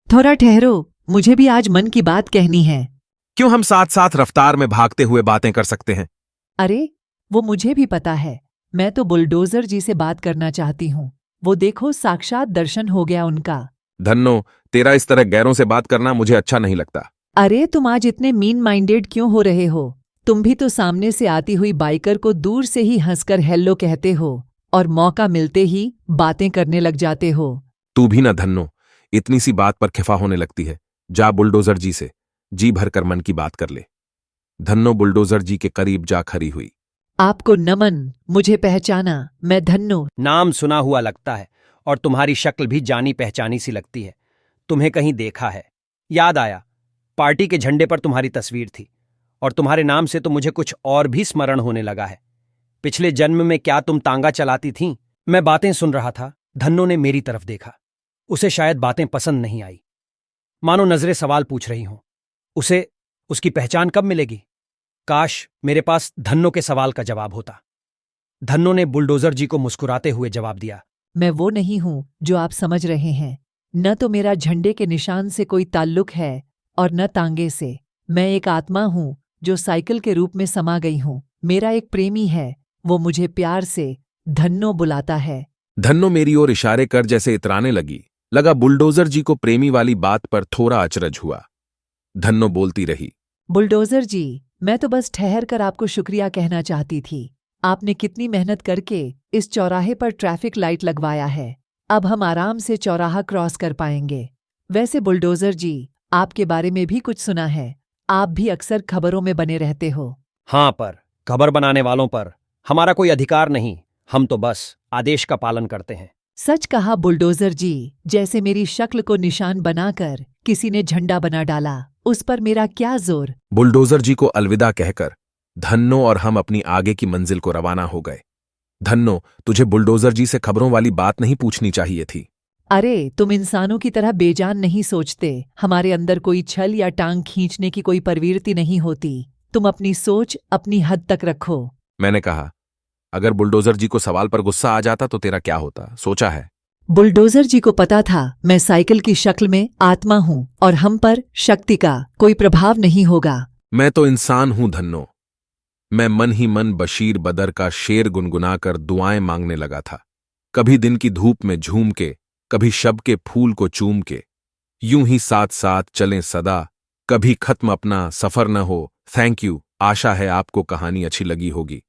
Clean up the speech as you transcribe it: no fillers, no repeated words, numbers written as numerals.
थोड़ा ठहरो, मुझे भी आज मन की बात कहनी है। क्यों हम साथ साथ रफ्तार में भागते हुए बातें कर सकते हैं? अरे, वो मुझे भी पता है। मैं तो बुलडोजर जी से बात करना चाहती हूँ। वो देखो, साक्षात दर्शन हो गया उनका। धन्नो, तेरा इस तरह गैरों से बात करना मुझे अच्छा नहीं लगता। अरे, तुम आज इतने मीन माइंडेड क्यों हो रहे हो? तुम भी तो सामने से आती हुई बाइकर को दूर से ही हंसकर हेलो कहते हो और मौका मिलते ही बातें करने लग जाते हो। तू भी ना धन्नो, इतनी सी बात पर खिफा होने लगती है। जा बुलडोजर जी से जी भरकर मन की बात कर ले। धन्नो बुलडोजर जी के करीब जा खड़ी हुई। आपको नमन, मुझे पहचाना, मैं धन्नो। नाम सुना हुआ लगता है और तुम्हारी शक्ल भी जानी पहचानी सी लगती है। तुम्हें कहीं देखा है। याद आया, पार्टी के झंडे पर तुम्हारी तस्वीर थी और तुम्हारे नाम से तो मुझे कुछ और भी स्मरण होने लगा है। पिछले जन्म में क्या तुम तांगा चलाती थीं? मैं बातें सुन रहा था। धन्नो ने मेरी तरफ देखा। उसे शायद बातें पसंद नहीं आई, मानो नजरें सवाल पूछ रही हों। उसे उसकी पहचान कब मिलेगी? काश मेरे पास धन्नो के सवाल का जवाब होता। धन्नो ने बुलडोजर जी को मुस्कुराते हुए जवाब दिया। मैं वो नहीं हूँ जो आप समझ रहे हैं। न तो मेरा झंडे के निशान से कोई ताल्लुक है और न तांगे से। मैं एक आत्मा हूँ जो साइकिल के रूप में समा गई हूँ। मेरा एक प्रेमी है, वो मुझे प्यार से धन्नो बुलाता है। धन्नो मेरी ओर इशारे कर जैसे इतराने लगा बुलडोजर जी को प्रेमी वाली बात पर थोड़ा अचरज हुआ। धन्नो बोलती रही। बुलडोजर जी, मैं तो बस ठहर कर आपको शुक्रिया कहना चाहती थी। आपने कितनी मेहनत करके इस चौराहे पर ट्रैफिक लाइट लगवाया है। अब हम आराम से चौराहा क्रॉस कर पाएंगे। वैसे बुलडोजर जी, आपके बारे में भी कुछ सुना है। आप भी अक्सर खबरों में बने रहते हो। हाँ, पर खबर बनाने वालों पर हमारा कोई अधिकार नहीं। हम तो बस आदेश का पालन करते हैं। सच कहा बुलडोजर जी, जैसे मेरी शक्ल को निशान बनाकर किसी ने झंडा बना डाला, उस पर मेरा क्या जोर। बुलडोजर जी को अलविदा कहकर धन्नो और हम अपनी आगे की मंजिल को रवाना हो गए। धन्नो, तुझे बुलडोजर जी से खबरों वाली बात नहीं पूछनी चाहिए थी। अरे, तुम इंसानों की तरह बेजान नहीं सोचते। हमारे अंदर कोई छल या टांग खींचने की कोई प्रवृत्ति नहीं होती। तुम अपनी सोच अपनी हद तक रखो। मैंने कहा, अगर बुलडोजर जी को सवाल पर गुस्सा आ जाता तो तेरा क्या होता, सोचा है? बुलडोजर जी को पता था मैं साइकिल की शक्ल में आत्मा हूँ और हम पर शक्ति का कोई प्रभाव नहीं होगा। मैं तो इंसान हूं धन्नो। मैं मन ही मन बशीर बदर का शेर गुनगुनाकर दुआएं मांगने लगा था। कभी दिन की धूप में झूम के, कभी शब के फूल को चूम के, यूं ही साथ साथ चलें सदा, कभी खत्म अपना सफर न हो। Thank you. आशा है आपको कहानी अच्छी लगी होगी।